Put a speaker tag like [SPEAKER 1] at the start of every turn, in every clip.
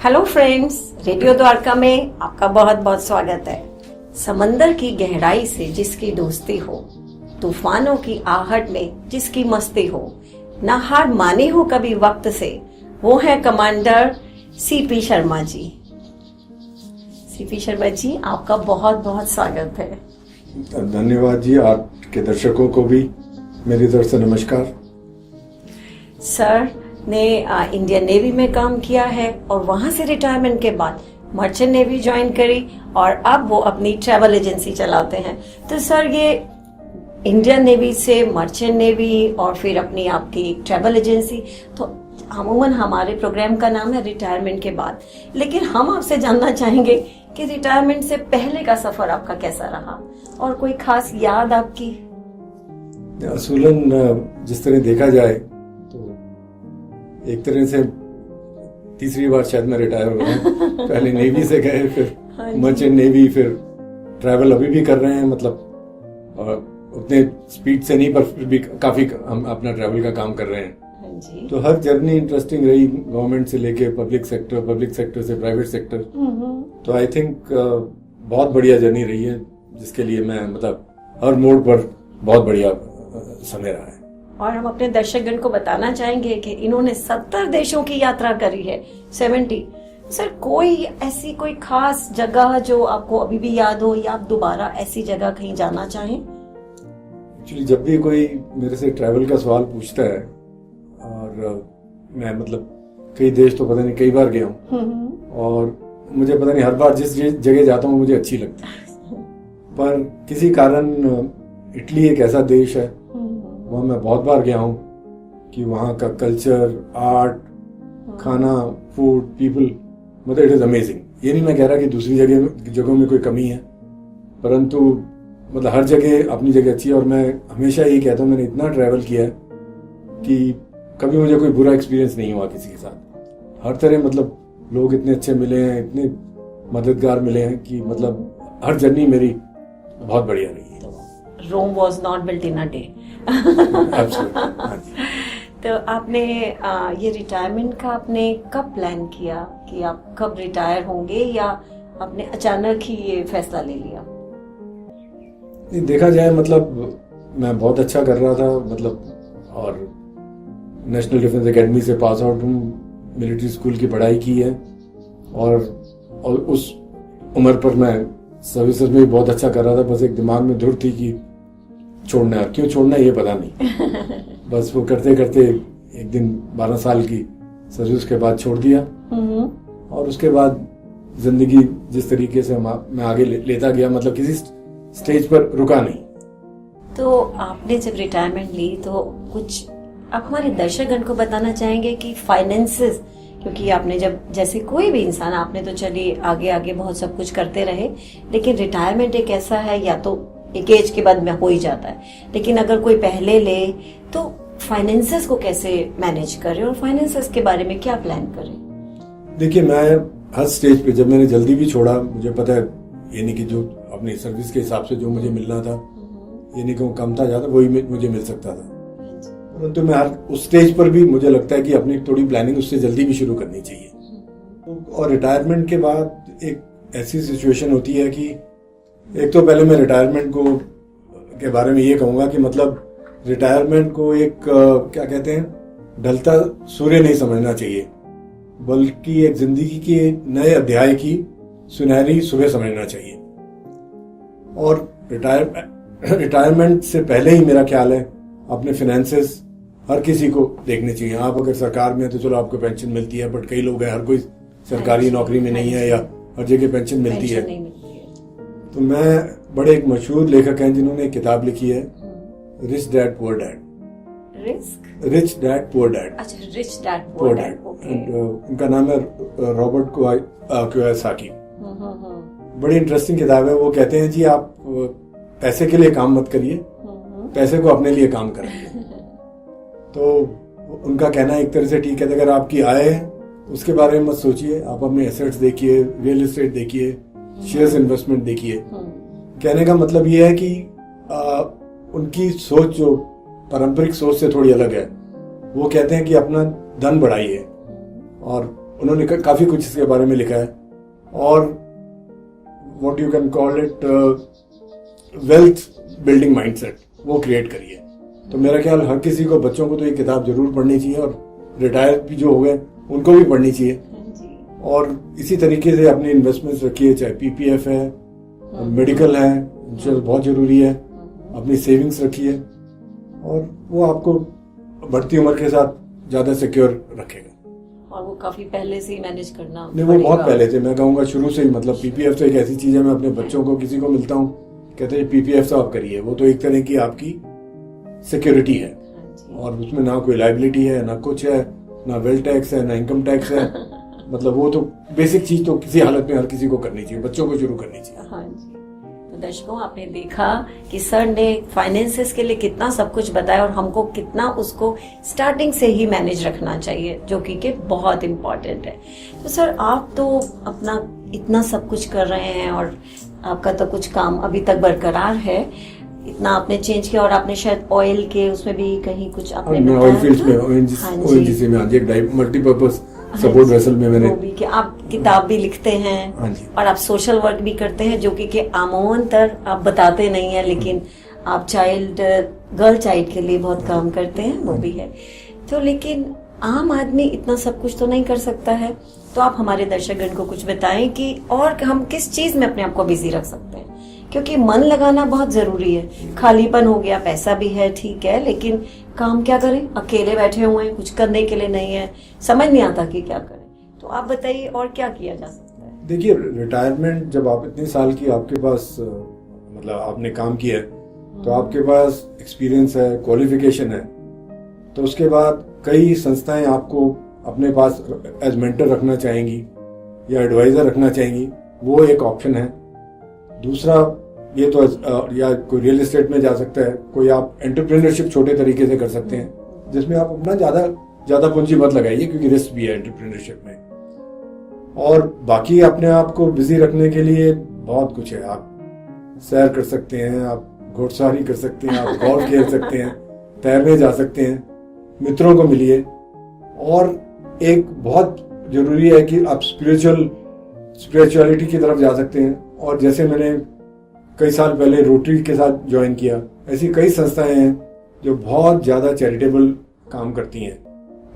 [SPEAKER 1] Hello friends, radio Dwarka में आपका बहुत बहुत स्वागत है। समंदर की गहराई से जिसकी दोस्ती हो, तूफानों की आहट में जिसकी मस्ती हो, ना हार मानी हो कभी वक्त से, वो है commander CP Sharma ji. CP Sharma ji, आपका बहुत बहुत स्वागत है।
[SPEAKER 2] धन्यवाद जी। आपके दर्शकों को भी मेरी तरफ से नमस्कार।
[SPEAKER 1] सर ने इंडियन नेवी में काम किया है और वहां से रिटायरमेंट के बाद मर्चेंट नेवी ज्वाइन करी और अब वो अपनी ट्रैवल एजेंसी चलाते हैं। तो सर, ये इंडियन नेवी से मर्चेंट नेवी और फिर अपनी आपकी ट्रैवल एजेंसी, तो अमूमन हमारे प्रोग्राम का नाम है रिटायरमेंट के बाद, लेकिन हम आपसे जानना चाहेंगे कि रिटायरमेंट से पहले का सफर आपका कैसा रहा और कोई खास याद आपकी?
[SPEAKER 2] असूलन जिस तरह देखा जाए तो एक तरह से तीसरी बार शायद मैं रिटायर हो रहा हूँ। पहले नेवी से गए, फिर मर्चेंट नेवी, फिर ट्रैवल अभी भी कर रहे हैं, मतलब उतने स्पीड से नहीं, पर फिर भी काफी हम अपना ट्रैवल का काम कर रहे हैं। तो हर जर्नी इंटरेस्टिंग रही, गवर्नमेंट से लेके पब्लिक सेक्टर से प्राइवेट सेक्टर। तो आई थिंक बहुत बढ़िया जर्नी रही है, जिसके लिए मैं मतलब हर मोड़ पर बहुत बढ़िया समय रहा है।
[SPEAKER 1] और हम अपने दर्शकगण को बताना चाहेंगे कि इन्होंने 70 देशों की यात्रा करी है, 70। सर, कोई ऐसी कोई खास जगह जो आपको अभी भी याद हो या आप दोबारा ऐसी जगह कहीं जाना चाहें?
[SPEAKER 2] एक्चुअली जब भी कोई मेरे से ट्रैवल का सवाल पूछता है, और मैं मतलब कई देश तो पता नहीं कई बार गया हूँ, और मुझे पता नहीं हर बार जिस जगह जाता हूँ मुझे अच्छी लगती है, पर किसी कारण इटली एक ऐसा देश है, वहाँ मैं बहुत बार गया हूँ कि वहाँ का कल्चर, आर्ट, खाना, फूड, पीपल, मतलब इट इज अमेजिंग। ये नहीं मैं कह रहा कि दूसरी जगहों में कोई कमी है, परंतु मतलब हर जगह अपनी जगह अच्छी है। और मैं हमेशा यही कहता हूँ, मैंने इतना ट्रैवल किया है कि कभी मुझे कोई बुरा एक्सपीरियंस नहीं हुआ किसी के साथ। हर तरह मतलब लोग इतने अच्छे मिले हैं, इतने मददगार मिले हैं कि मतलब हर जर्नी मेरी बहुत बढ़िया रही है।
[SPEAKER 1] Rome was not built in a day. तो आपने ये रिटायरमेंट का आपने कब प्लान किया कि आप कब रिटायर होंगे, या आपने अचानक ही ये फैसला ले लिया?
[SPEAKER 2] देखा जाए मतलब मैं बहुत अच्छा कर रहा था, मतलब, और नेशनल डिफेंस एकेडमी से पास आउट हूँ, मिलिट्री स्कूल की पढ़ाई की है, और उस उम्र पर मैं सर्विसेज में भी बहुत अच्छा कर रहा था। बस एक दिमाग में धुर थी कि छोड़ना है, क्यों छोड़ना है ये पता नहीं। बस वो करते करते एक दिन 12 साल की सर्विस के बाद छोड़ दिया, और उसके बाद जिंदगी जिस तरीके से मैं आगे लेता गया, मतलब किसी स्टेज पर रुका नहीं।
[SPEAKER 1] तो आपने जब रिटायरमेंट ली तो कुछ आप हमारे दर्शकगण को बताना चाहेंगे कि फाइनेंसेस, क्योंकि आपने जब, जैसे कोई भी इंसान, आपने तो चलिए आगे आगे बहुत सब कुछ करते रहे, लेकिन रिटायरमेंट एक ऐसा है, या तो एक एज के बाद में हो ही जाता है, लेकिन अगर कोई पहले ले तो फाइनेंसेस को कैसे मैनेज करें और फाइनेंसेस के बारे में क्या प्लान करें?
[SPEAKER 2] देखिए, मैं हर स्टेज पे, जब मैंने जल्दी भी छोड़ा, मुझे पता है ये नहीं कि जो अपनी सर्विस के हिसाब से जो मुझे मिलना था, ये नहीं कि वो कम था ज्यादा, वही मुझे मिल सकता था, परंतु मैं हर उस स्टेज पर भी मुझे लगता है कि अपनी थोड़ी प्लानिंग उससे जल्दी भी शुरू करनी चाहिए। और रिटायरमेंट के बाद एक ऐसी सिचुएशन होती है कि एक तो पहले मैं रिटायरमेंट को के बारे में ये कहूंगा कि मतलब रिटायरमेंट को एक क्या कहते हैं, ढलता सूर्य नहीं समझना चाहिए, बल्कि एक जिंदगी के नए अध्याय की सुनहरी सुबह समझना चाहिए। और रिटायरमेंट से पहले ही मेरा ख्याल है अपने फाइनेंसेस हर किसी को देखने चाहिए। आप अगर सरकार में हैं तो चलो आपको पेंशन मिलती है, बट कई लोग हैं हर कोई सरकारी नौकरी में नहीं है, या हर जगह पेंशन मिलती है। तो मैं, बड़े एक मशहूर लेखक हैं जिन्होंने एक किताब लिखी है, rich dad poor dad. Rich dad poor dad.
[SPEAKER 1] अच्छा, रिच डैड पुअर डैड।
[SPEAKER 2] उनका नाम है रॉबर्ट कियोसाकी। बड़ी इंटरेस्टिंग किताब है। वो कहते हैं जी, आप पैसे के लिए काम मत करिए, पैसे को अपने लिए काम करेंगे। तो उनका कहना एक तरह से ठीक है, अगर आपकी आय है उसके बारे में मत सोचिए, आप अपने एसेट्स देखिए, रियल एस्टेट देखिए, शेयर्स इन्वेस्टमेंट देखिए। कहने का मतलब ये है कि उनकी सोच जो पारंपरिक सोच से थोड़ी अलग है। वो कहते हैं कि अपना धन बढ़ाइए, और उन्होंने काफ़ी कुछ इसके बारे में लिखा है, और what you can call it wealth building mindset, वो क्रिएट करिए। तो मेरा ख्याल हर किसी को, बच्चों को तो ये किताब जरूर पढ़नी चाहिए, और रिटायर भी जो हो गए उनको भी पढ़नी चाहिए। और इसी तरीके से अपनी इन्वेस्टमेंट्स रखिए, चाहे पीपीएफ है, मेडिकल है, इंश्योरेंस बहुत जरूरी है, अपनी सेविंग्स रखिए, और वो आपको बढ़ती उम्र के साथ ज़्यादा सिक्योर रखेगा।
[SPEAKER 1] और वो काफी पहले से ही मैनेज करना
[SPEAKER 2] नहीं, वो बहुत पहले से, मैं कहूँगा शुरू से ही। मतलब पीपीएफ तो एक ऐसी चीज है, मैं अपने बच्चों को किसी को मिलता हूँ कहते हैं पीपीएफ तो आप करिए, वो तो एक तरह की आपकी सिक्योरिटी है, और उसमें ना कोई लाइबिलिटी है, ना कुछ है, ना वेल्थ टैक्स है, ना इनकम टैक्स है। मतलब वो तो बेसिक चीज तो किसी हालत में हर किसी को करनी चाहिए, बच्चों को शुरू करनी चाहिए।
[SPEAKER 1] हाँ जी। तो दर्शकों, आपने देखा कि सर ने फाइनेंसेस के लिए कितना सब कुछ बताया, और हमको कितना उसको स्टार्टिंग से ही मैनेज रखना चाहिए, जो कि बहुत इम्पोर्टेंट है। तो सर, आप तो अपना इतना सब कुछ कर रहे हैं, और आपका तो कुछ काम अभी तक बरकरार है, इतना आपने चेंज किया, और आपने शायद ऑयल के उसमें भी कहीं कुछ आपने
[SPEAKER 2] मैं ऑयल फील्ड में ओएनजीसी में एक मल्टीपर्पज सपोर्ट वेसल में मैंने
[SPEAKER 1] भी कि आप किताब भी लिखते हैं, और आप सोशल वर्क भी करते हैं, जो कि अमूमन आप बताते नहीं है, लेकिन आप गर्ल चाइल्ड के लिए बहुत काम करते हैं, वो भी है। तो लेकिन आम आदमी इतना सब कुछ तो नहीं कर सकता है, तो आप हमारे दर्शकगण को कुछ बताएं कि और हम किस चीज में अपने आप को बिजी रख सकते हैं, क्योंकि मन लगाना बहुत जरूरी है। खालीपन हो गया, पैसा भी है, ठीक है, लेकिन काम क्या करें, अकेले बैठे हुए हैं, कुछ करने के लिए नहीं है, समझ नहीं आता कि क्या करें। तो आप बताइए और क्या किया जा सकता है।
[SPEAKER 2] देखिए, रिटायरमेंट जब आप इतने साल की आपके पास मतलब आपने काम किया है, तो आपके पास एक्सपीरियंस है, क्वालिफिकेशन है, तो उसके बाद कई संस्थाएं आपको अपने पास एज मेंटर रखना चाहेंगी या एडवाइजर रखना चाहेंगी, वो एक ऑप्शन है। दूसरा ये तो या कोई रियल एस्टेट में जा सकता है, कोई आप एंटरप्रेन्योरशिप छोटे तरीके से कर सकते हैं, जिसमें आप अपना ज्यादा पूंजी मत लगाइए, क्योंकि रिस्क भी है एंटरप्रेन्योरशिप में। और बाकी अपने आप को बिजी रखने के लिए बहुत कुछ है। आप सैर कर सकते हैं, आप घुड़सवारी कर सकते हैं, आप गोल्फ खेल सकते हैं, तैरने जा सकते हैं, मित्रों को मिलिए, और एक बहुत जरूरी है कि आप स्पिरिचुअलिटी की तरफ जा सकते हैं। और जैसे मैंने कई साल पहले रोटरी के साथ ज्वाइन किया, ऐसी कई संस्थाएं हैं जो बहुत ज्यादा चैरिटेबल काम करती हैं,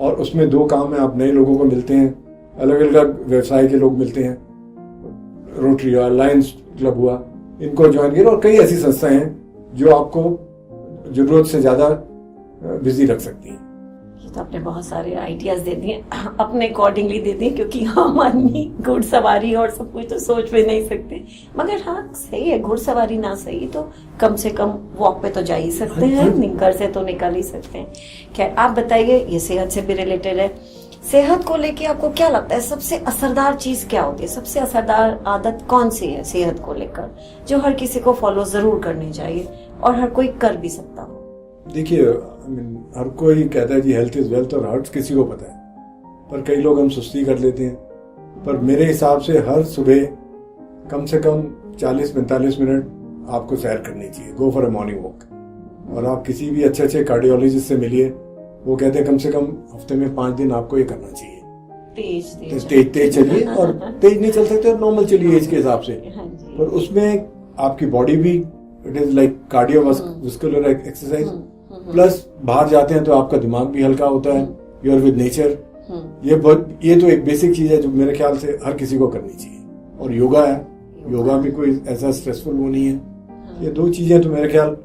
[SPEAKER 2] और उसमें दो काम है, आप नए लोगों को मिलते हैं, अलग अलग व्यवसाय के लोग मिलते हैं, रोटरी हुआ, लायंस क्लब हुआ, इनको ज्वाइन किया, और कई ऐसी संस्थाएं हैं जो आपको जरूरत से ज्यादा बिजी रख सकती हैं।
[SPEAKER 1] तो आपने बहुत सारे आइडियाज दे दिए, अपने अकॉर्डिंगली दे दिए, क्योंकि आम आदमी घुड़सवारी और सब कुछ तो सोच भी नहीं सकते। मगर हाँ, सही है, घुड़सवारी ना सही तो कम से कम वॉक पे तो जा ही सकते हैं, घर से तो निकल ही सकते हैं। खैर, आप बताइए, ये सेहत से भी रिलेटेड है, सेहत को लेके आपको क्या लगता है सबसे असरदार चीज क्या होती है, सबसे असरदार आदत कौन सी है सेहत को लेकर, जो हर किसी को फॉलो जरूर करनी चाहिए और हर कोई कर भी सकता हो?
[SPEAKER 2] देखिए, हर कोई कहता है जी हेल्थ इज वेल्थ, और हर किसी को पता है, पर कई लोग हम सुस्ती कर लेते हैं। पर मेरे हिसाब से हर सुबह कम से कम 40-45 मिनट आपको सैर करनी चाहिए, go for a morning walk. और आप किसी भी अच्छे कार्डियोलॉजिस्ट से मिलिए, वो कहते हैं कम से कम हफ्ते में 5 दिन आपको ये करना चाहिए। तेज चलिए, और तेज नहीं चल सकते तो नॉर्मल चलिए एज के हिसाब से, पर उसमें आपकी बॉडी भी, it is like cardiovascular exercise, plus बाहर जाते हैं तो आपका दिमाग भी हल्का होता है, यू आर विद नेचर। ये तो एक बेसिक चीज है जो मेरे ख्याल से हर किसी को करनी चाहिए। और योगा है, योगा भी कोई ऐसा स्ट्रेसफुल वो नहीं है। ये दो चीजें तो मेरे ख्याल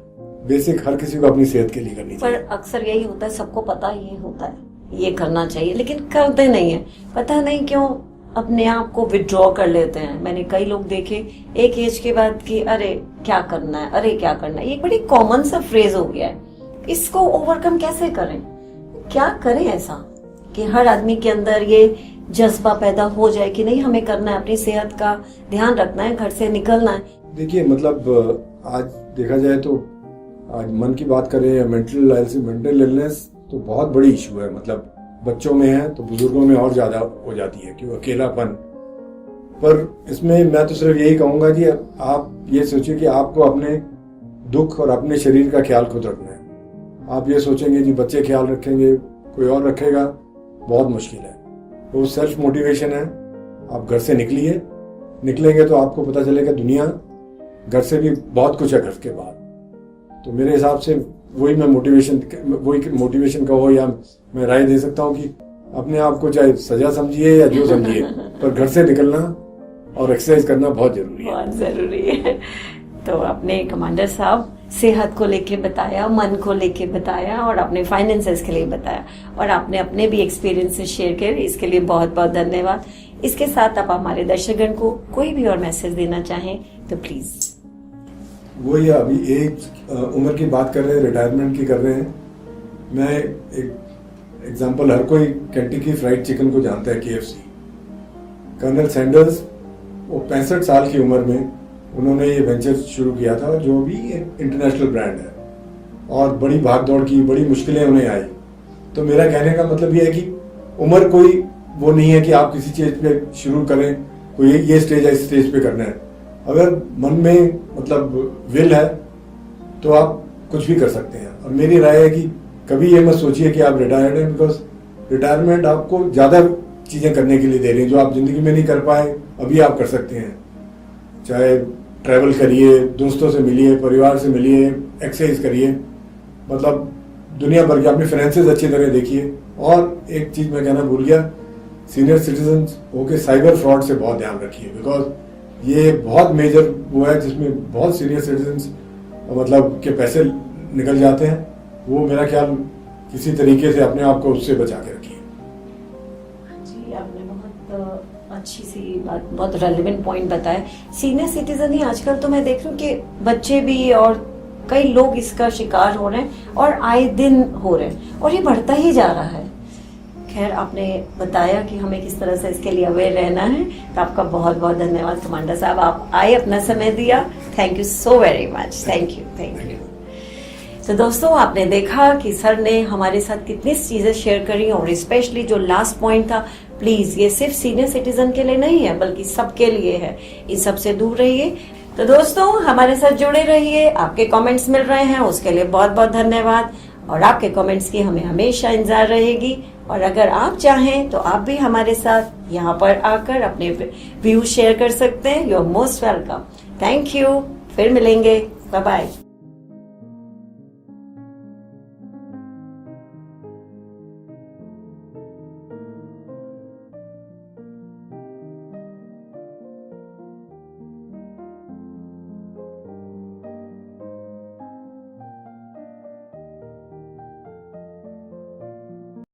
[SPEAKER 2] बेसिक हर किसी को अपनी सेहत के लिए करनी चाहिए।
[SPEAKER 1] पर अक्सर यही होता है, सबको पता ये होता है ये करना चाहिए, लेकिन करते नहीं है, पता नहीं क्यों अपने आप को विड्रॉ कर लेते हैं। मैंने कई लोग देखे एक एज के बाद कि अरे क्या करना है, अरे क्या करना है, ये एक बड़ी कॉमन सा फ्रेज हो गया है। इसको ओवरकम कैसे करें, क्या करें ऐसा कि हर आदमी के अंदर ये जज्बा पैदा हो जाए कि नहीं, हमें करना है, अपनी सेहत का ध्यान रखना है, घर से निकलना है।
[SPEAKER 2] देखिए, मतलब आज देखा जाए तो आज मन की बात करें या मेंटल इलनेस तो बहुत बड़ी इशू है। मतलब बच्चों में है तो बुजुर्गों में और ज्यादा हो जाती है, क्यों अकेलापन। पर इसमें मैं तो सिर्फ यही कहूंगा कि आप ये सोचिए कि आपको अपने दुख और अपने शरीर का ख्याल खुद रखना है। आप ये सोचेंगे जी बच्चे ख्याल रखेंगे, कोई और रखेगा, बहुत मुश्किल है। वो सेल्फ मोटिवेशन है। आप घर से निकलेंगे तो आपको पता चलेगा दुनिया घर से भी बहुत कुछ है घर के बाद। तो मेरे हिसाब से वही मोटिवेशन कहो या मैं राय दे सकता हूँ कि अपने आप को चाहे सजा समझिए या जो समझिए, पर घर से निकलना और एक्सरसाइज करना बहुत जरूरी है।
[SPEAKER 1] बहुत जरूरी है। तो अपने कमांडर साहब सेहत को लेके बताया, मन को लेके बताया और अपने फाइनेंसेस के लिए बताया, और आपने अपने भी एक्सपीरियंसेस शेयर किए, इसके लिए बहुत बहुत धन्यवाद। इसके साथ आप हमारे दर्शकगण को कोई भी और मैसेज देना चाहें तो प्लीज।
[SPEAKER 2] वो ये अभी एक उम्र की बात कर रहे हैं, रिटायरमेंट की कर रहे हैं। मैं एक एग्जांपल, हर कोई केंटकी फ्राइड चिकन को जानता है, KFC। कर्नल सैंडर्स वो 65 साल की उम्र में उन्होंने ये वेंचर शुरू किया था, जो भी इंटरनेशनल ब्रांड है, और बड़ी भागदौड़ की, बड़ी मुश्किलें उन्हें आई। तो मेरा कहने का मतलब ये है कि उम्र कोई वो नहीं है कि आप किसी चीज पे शुरू करें, कोई ये स्टेज है, इस स्टेज पे करना है। अगर मन में मतलब विल है तो आप कुछ भी कर सकते हैं। और मेरी राय है कि कभी ये मत सोचिए कि आप रिटायर्ड हैं, बिकॉज रिटायरमेंट आपको ज्यादा चीजें करने के लिए दे रही है जो आप जिंदगी में नहीं कर पाए, अभी आप कर सकते हैं। चाहे ट्रैवल करिए, दोस्तों से मिलिए, परिवार से मिलिए, एक्सरसाइज करिए, मतलब दुनिया भर के अपने फाइनेंसेस अच्छी तरह देखिए। और एक चीज मैं कहना भूल गया, सीनियर सिटीजन होके साइबर फ्रॉड से बहुत ध्यान रखिए, बिकॉज ये बहुत मेजर वो है जिसमें बहुत सीनियर सिटीजन मतलब के पैसे निकल जाते हैं। वो मेरा ख्याल किसी तरीके से अपने आप को उससे बचा के रखिए।
[SPEAKER 1] जी, आपने बहुत अच्छी सी बात, बहुत रेलेवेंट पॉइंट बताया। सीनियर सिटीजन ही आजकल तो मैं देख रही हूँ कि बच्चे भी और कई लोग इसका शिकार हो रहे हैं और आए दिन हो रहे हैं, और ये बढ़ता ही जा रहा है। खैर, आपने बताया कि हमें किस तरह से इसके लिए अवेयर रहना है, तो आपका बहुत बहुत धन्यवाद कमांडर साहब, आप आए, अपना समय दिया। Thank you so very much. Thank you. तो दोस्तों, आपने देखा कि सर ने हमारे साथ कितनी चीजें शेयर करी, और स्पेशली जो लास्ट पॉइंट था, प्लीज ये सिर्फ सीनियर सिटीजन के लिए नहीं है बल्कि सबके लिए है। इन सबसे दूर रहिए। तो दोस्तों, हमारे साथ जुड़े रहिए। आपके कमेंट्स मिल रहे हैं, उसके लिए बहुत बहुत धन्यवाद, और आपके कमेंट्स की हमें हमेशा इंतजार रहेगी। और अगर आप चाहें तो आप भी हमारे साथ यहाँ पर आकर अपने व्यूज शेयर कर सकते हैं। You are most welcome. Thank you. फिर मिलेंगे। Bye bye.